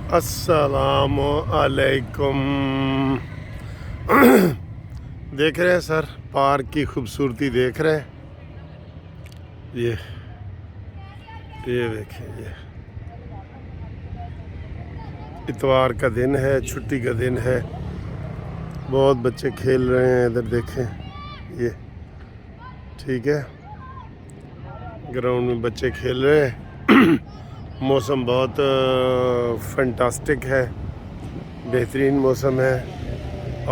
السلام علیکم۔ دیکھ رہے ہیں سر پارک کی خوبصورتی دیکھ رہے ہیں؟ یہ دیکھیں، یہ اتوار کا دن ہے، چھٹی کا دن ہے، بہت بچے کھیل رہے ہیں ادھر دیکھیں، یہ ٹھیک ہے، گراؤنڈ میں بچے کھیل رہے ہیں۔ موسم بہت فنٹاسٹک ہے، بہترین موسم ہے،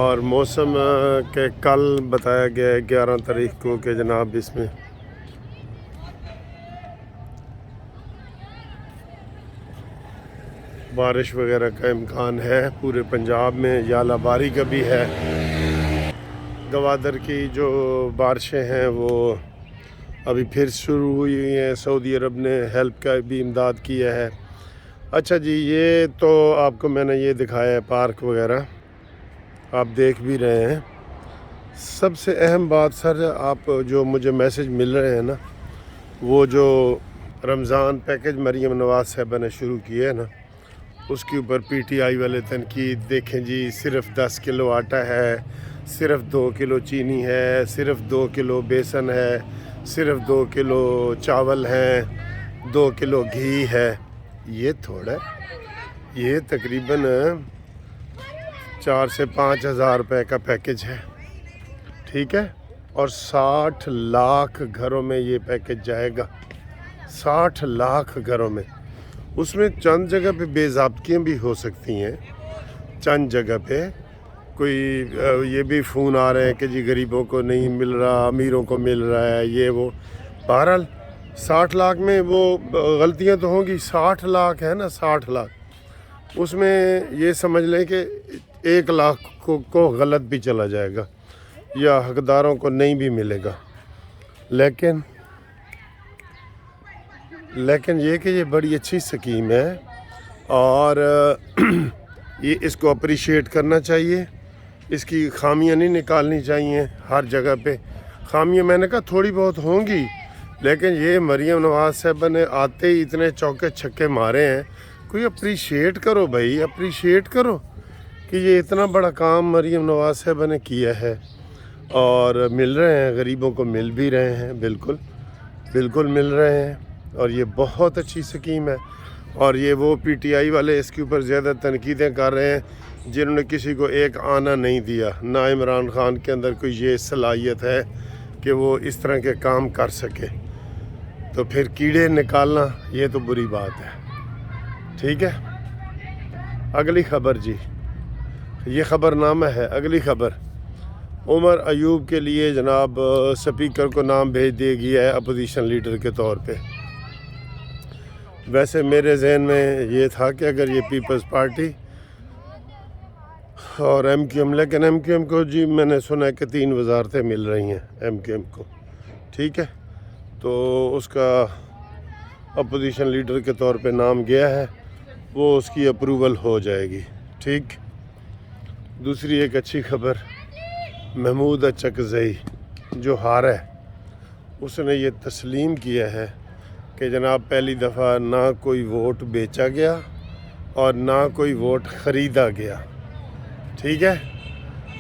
اور موسم کے کل بتایا گیا ہے 11 تاریخ کو کہ جناب اس میں بارش وغیرہ کا امکان ہے پورے پنجاب میں، یالہ باری کا بھی ہے۔ گوادر کی جو بارشیں ہیں وہ ابھی پھر شروع ہوئی ہیں، سعودی عرب نے ہیلپ کا بھی امداد کیا ہے۔ اچھا جی، یہ تو آپ کو میں نے یہ دکھایا ہے پارک وغیرہ، آپ دیکھ بھی رہے ہیں۔ سب سے اہم بات سر، آپ جو مجھے میسج مل رہے ہیں نا، وہ جو رمضان پیکج مریم نواز صاحبہ نے شروع کیے ہے نا، اس کے اوپر پی ٹی آئی والے تنقید، دیکھیں جی صرف 10 کلو آٹا ہے، صرف 2 کلو چینی ہے، صرف 2 کلو بیسن ہے، صرف 2 کلو چاول ہیں، 2 کلو گھی ہے۔ یہ تھوڑا، یہ تقریباً 4 سے 5 ہزار روپے کا پیکج ہے، ٹھیک ہے، اور 60 لاکھ گھروں میں یہ پیکج جائے گا، 60 لاکھ گھروں میں۔ اس میں چند جگہ پہ بے ضابطگیاں بھی ہو سکتی ہیں، چند جگہ پہ کوئی یہ بھی فون آ رہے ہیں کہ جی غریبوں کو نہیں مل رہا، امیروں کو مل رہا ہے، یہ وہ۔ بہرحال 60 لاکھ میں وہ غلطیاں تو ہوں گی، 60 لاکھ ہے نا، 60 لاکھ، اس میں یہ سمجھ لیں کہ 1 لاکھ کو غلط بھی چلا جائے گا یا حقداروں کو نہیں بھی ملے گا۔ لیکن یہ کہ یہ بڑی اچھی سکیم ہے، اور یہ اس کو اپریشیٹ کرنا چاہیے، اس کی خامیاں نہیں نکالنی چاہیے ہر جگہ پہ۔ خامیاں میں نے کہا تھوڑی بہت ہوں گی، لیکن یہ مریم نواز صاحبہ نے آتے ہی اتنے چوکے چھکے مارے ہیں، کوئی اپریشیٹ کرو بھائی، اپریشیٹ کرو کہ یہ اتنا بڑا کام مریم نواز صاحبہ نے کیا ہے، اور مل رہے ہیں غریبوں کو، مل بھی رہے ہیں، بالکل مل رہے ہیں، اور یہ بہت اچھی سکیم ہے۔ اور یہ وہ پی ٹی آئی والے اس کے اوپر زیادہ تنقیدیں کر رہے ہیں جنہوں نے کسی کو ایک آنا نہیں دیا، نہ عمران خان کے اندر کوئی یہ صلاحیت ہے کہ وہ اس طرح کے کام کر سکے، تو پھر کیڑے نکالنا یہ تو بری بات ہے، ٹھیک ہے۔ اگلی خبر جی، یہ خبر نامہ ہے، اگلی خبر عمر ایوب کے لیے جناب سپیکر کو نام بھیج دیا گیا ہے اپوزیشن لیڈر کے طور پہ۔ ویسے میرے ذہن میں یہ تھا کہ اگر یہ پیپلز پارٹی اور ایم کیو ایم، لیکن ایم کیو ایم کو جی میں نے سنا ہے کہ 3 وزارتیں مل رہی ہیں ایم کیو ایم کو، ٹھیک ہے، تو اس کا اپوزیشن لیڈر کے طور پہ نام گیا ہے، وہ اس کی اپروول ہو جائے گی، ٹھیک۔ دوسری ایک اچھی خبر، محمود اچکزئی جو ہارا ہے، اس نے یہ تسلیم کیا ہے کہ جناب پہلی دفعہ نہ کوئی ووٹ بیچا گیا اور نہ کوئی ووٹ خریدا گیا، ٹھیک ہے،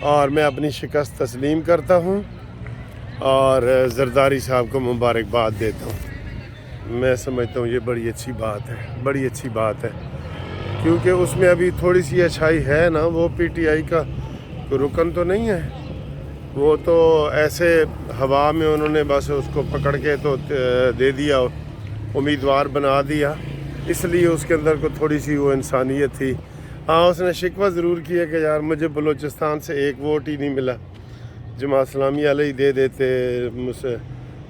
اور میں اپنی شکست تسلیم کرتا ہوں اور زرداری صاحب کو مبارکباد دیتا ہوں۔ میں سمجھتا ہوں یہ بڑی اچھی بات ہے، کیونکہ اس میں ابھی تھوڑی سی اچھائی ہے نا، وہ پی ٹی آئی کا کوئی رکن تو نہیں ہے، وہ تو ایسے ہوا میں انہوں نے بس اس کو پکڑ کے تو دے دیا، امیدوار بنا دیا، اس لیے اس کے اندر کو تھوڑی سی وہ انسانیت تھی۔ ہاں، اس نے شکوہ ضرور کیا کہ یار مجھے بلوچستان سے 1 ووٹ ہی نہیں ملا، جماعت اسلامی والے ہی دے دیتے، مجھ سے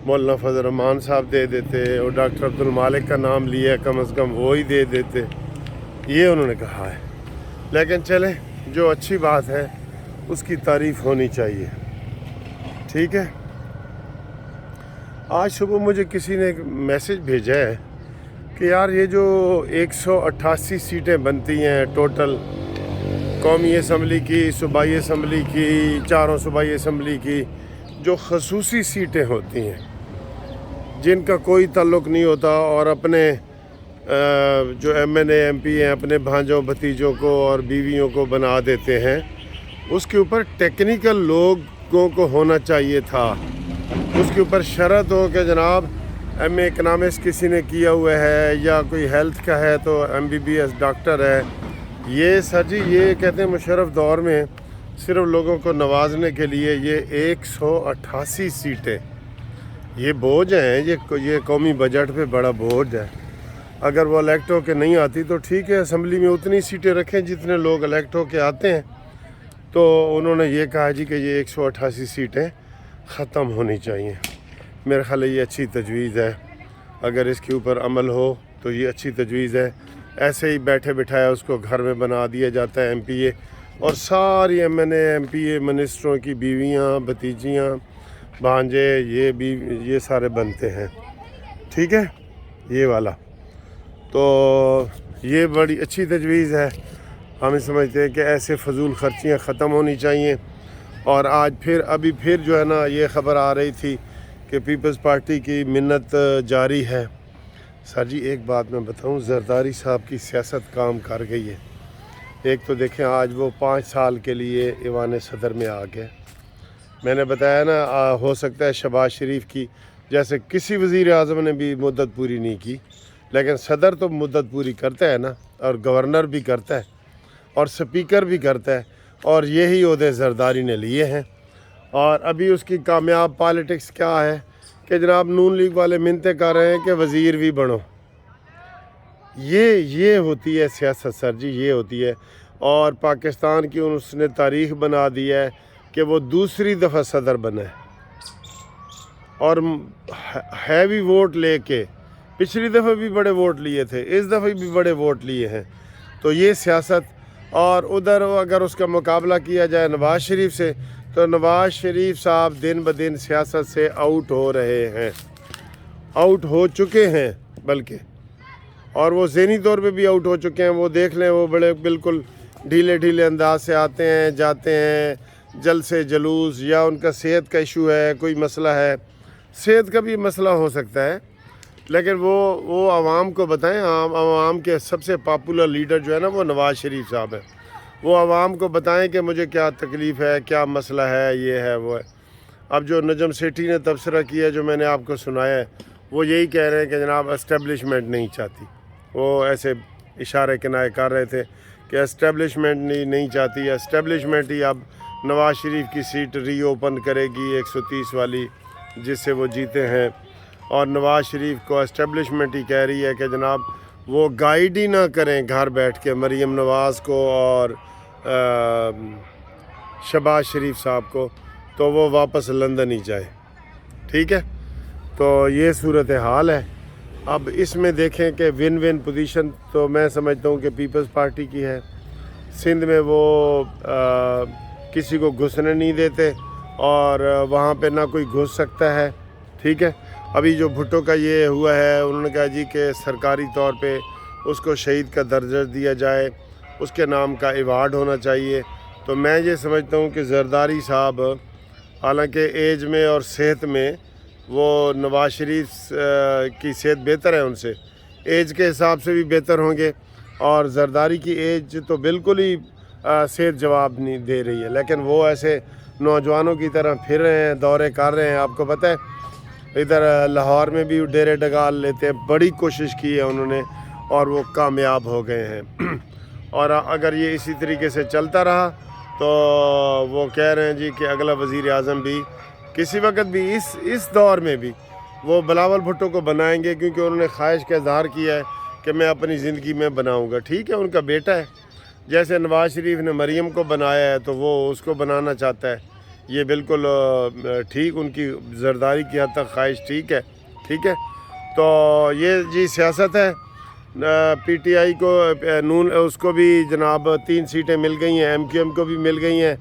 مولانا فضل الرحمان صاحب دے دیتے، اور ڈاکٹر عبد المالک کا نام لیا، کم از کم وہ ہی دے دیتے، یہ انہوں نے کہا ہے۔ لیکن چلیں، جو اچھی بات ہے اس کی تعریف ہونی چاہیے، ٹھیک ہے۔ آج صبح مجھے کسی نے ایک میسج بھیجا ہے کہ یار یہ جو 188 سیٹیں بنتی ہیں ٹوٹل، قومی اسمبلی کی، صوبائی اسمبلی کی، 4 صوبائی اسمبلی کی، جو خصوصی سیٹیں ہوتی ہیں جن کا کوئی تعلق نہیں ہوتا اور اپنے جو MNA MP ہیں اپنے بھانجوں بھتیجوں کو اور بیویوں کو بنا دیتے ہیں، اس کے اوپر ٹیکنیکل لوگوں کو ہونا چاہیے تھا. اس کے اوپر شرط ہو کہ جناب MA اکنامکس کسی نے کیا ہوا ہے یا کوئی ہیلتھ کا ہے تو MBBS ڈاکٹر ہے. یہ سر جی یہ کہتے ہیں مشرف دور میں صرف لوگوں کو نوازنے کے لیے یہ 188 سیٹیں، یہ بوجھ ہیں، یہ قومی بجٹ پہ بڑا بوجھ ہے. اگر وہ الیکٹ ہو کے نہیں آتی تو ٹھیک ہے، اسمبلی میں اتنی سیٹیں رکھیں جتنے لوگ الیکٹ ہو کے آتے ہیں. تو انہوں نے یہ کہا جی کہ یہ 188 سیٹیں ختم ہونی چاہیے. میرے خیال ہے یہ اچھی تجویز ہے، اگر اس کے اوپر عمل ہو تو یہ اچھی تجویز ہے. ایسے ہی بیٹھے بٹھایا اس کو گھر میں بنا دیا جاتا ہے MPA، اور ساری MNA MPA منسٹروں کی بیویاں بھتیجیاں بھانجے یہ سارے بنتے ہیں. ٹھیک ہے یہ والا. تو یہ بڑی اچھی تجویز ہے. ہم سمجھتے ہیں کہ ایسے فضول خرچیاں ختم ہونی چاہیے. اور آج ابھی پھر جو ہے نا یہ خبر آ رہی تھی کہ پیپلز پارٹی کی منت جاری ہے. سر جی ایک بات میں بتاؤں، زرداری صاحب کی سیاست کام کر گئی ہے. ایک تو دیکھیں آج وہ 5 سال کے لیے ایوان صدر میں آ گئے. میں نے بتایا نا ہو سکتا ہے شہباز شریف کی جیسے کسی وزیر اعظم نے بھی مدت پوری نہیں کی، لیکن صدر تو مدت پوری کرتا ہے نا، اور گورنر بھی کرتا ہے اور سپیکر بھی کرتا ہے، اور یہی عہدے زرداری نے لیے ہیں. اور ابھی اس کی کامیاب پالیٹکس کیا ہے کہ جناب نون لیگ والے منتیں کر رہے ہیں کہ وزیر بھی بنو. یہ ہوتی ہے سیاست سر جی، یہ ہوتی ہے. اور پاکستان کی اس نے تاریخ بنا دی ہے کہ وہ دوسری دفعہ صدر بنا ہے، اور ہیوی ووٹ لے کے. پچھلی دفعہ بھی بڑے ووٹ لیے تھے، اس دفعہ بھی بڑے ووٹ لیے ہیں. تو یہ سیاست. اور ادھر اگر اس کا مقابلہ کیا جائے نواز شریف سے، تو نواز شریف صاحب دن بدن سیاست سے آؤٹ ہو رہے ہیں، آؤٹ ہو چکے ہیں بلکہ، اور وہ ذہنی طور پہ بھی آؤٹ ہو چکے ہیں. وہ دیکھ لیں وہ بڑے بالکل ڈھیلے انداز سے آتے ہیں جاتے ہیں، جلسے جلوس، یا ان کا صحت کا ایشو ہے، کوئی مسئلہ ہے. صحت کا بھی مسئلہ ہو سکتا ہے، لیکن وہ عوام کو بتائیں. عوام کے سب سے پاپولر لیڈر جو ہے نا وہ نواز شریف صاحب ہے. وہ عوام کو بتائیں کہ مجھے کیا تکلیف ہے، کیا مسئلہ ہے، یہ ہے وہ ہے. اب جو نجم سیٹھی نے تبصرہ کیا جو میں نے آپ کو سنایا ہے، وہ یہی کہہ رہے ہیں کہ جناب اسٹیبلشمنٹ نہیں چاہتی. وہ ایسے اشارے کنائے کر رہے تھے کہ اسٹیبلشمنٹ نہیں چاہتی. اسٹیبلشمنٹ ہی اب نواز شریف کی سیٹ ری اوپن کرے گی 130 والی جس سے وہ جیتے ہیں. اور نواز شریف کو اسٹیبلشمنٹ ہی کہہ رہی ہے کہ جناب وہ گائیڈ ہی نہ کریں گھر بیٹھ کے مریم نواز کو اور شہباز شریف صاحب کو، تو وہ واپس لندن ہی جائے. ٹھیک ہے، تو یہ صورتحال ہے. اب اس میں دیکھیں کہ ون پوزیشن تو میں سمجھتا ہوں کہ پیپلز پارٹی کی ہے. سندھ میں وہ کسی کو گھسنے نہیں دیتے، اور وہاں پہ نہ کوئی گھس سکتا ہے. ٹھیک ہے. ابھی جو بھٹو کا یہ ہوا ہے، انہوں نے کہا جی کہ سرکاری طور پہ اس کو شہید کا درجہ دیا جائے، اس کے نام کا ایوارڈ ہونا چاہیے. تو میں یہ سمجھتا ہوں کہ زرداری صاحب حالانکہ ایج میں اور صحت میں وہ نواز شریف کی صحت بہتر ہے ان سے، ایج کے حساب سے بھی بہتر ہوں گے. اور زرداری کی ایج تو بالکل ہی صحت جواب نہیں دے رہی ہے، لیکن وہ ایسے نوجوانوں کی طرح پھر رہے ہیں، دورے کر رہے ہیں. آپ کو پتہ ہے ادھر لاہور میں بھی ڈیرے ڈگال لیتے ہیں، بڑی کوشش کی ہے انہوں نے، اور وہ کامیاب ہو گئے ہیں. اور اگر یہ اسی طریقے سے چلتا رہا تو وہ کہہ رہے ہیں جی کہ اگلا وزیر اعظم بھی کسی وقت بھی اس دور میں بھی وہ بلاول بھٹو کو بنائیں گے، کیونکہ انہوں نے خواہش کا اظہار کیا ہے کہ میں اپنی زندگی میں بناؤں گا. ٹھیک ہے، ان کا بیٹا ہے. جیسے نواز شریف نے مریم کو بنایا ہے تو وہ اس کو بنانا چاہتا ہے. یہ بالکل ٹھیک، ان کی زرداری کی حد تک خواہش ٹھیک ہے. ٹھیک ہے، تو یہ جی سیاست ہے. PTI کو نون اس کو بھی جناب 3 سیٹیں مل گئی ہیں، MQM کو بھی مل گئی ہیں.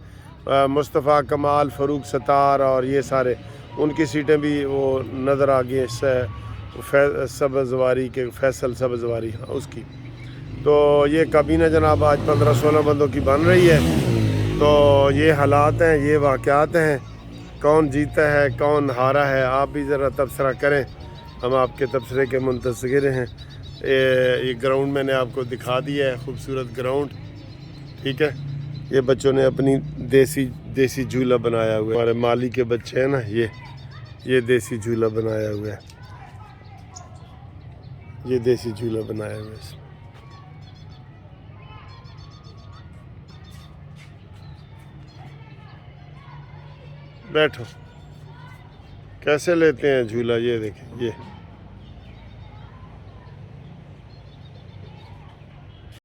مصطفیٰ کمال، فاروق ستار اور یہ سارے ان کی سیٹیں بھی وہ نظر آ گئی ہیں. سبزواری کے فیصل سبزواری اس کی. تو یہ کابینہ جناب آج 15-16 بندوں کی بن رہی ہے. تو یہ حالات ہیں، یہ واقعات ہیں. کون جیتا ہے کون ہارا ہے آپ بھی ذرا تبصرہ کریں، ہم آپ کے تبصرے کے منتظر ہیں. یہ گراؤنڈ میں نے آپ کو دکھا دیا ہے، خوبصورت گراؤنڈ، ٹھیک ہے۔ یہ بچوں نے اپنی دیسی جھولا بنایا ہوا ہے، ہمارے مالی کے بچے ہیں نا، یہ دیسی جھولا بنایا ہوا ہے، یہ دیسی جھولا بنایا ہوا ہے۔ بیٹھو، کیسے لیتے ہیں جھولا، یہ دیکھیں، یہ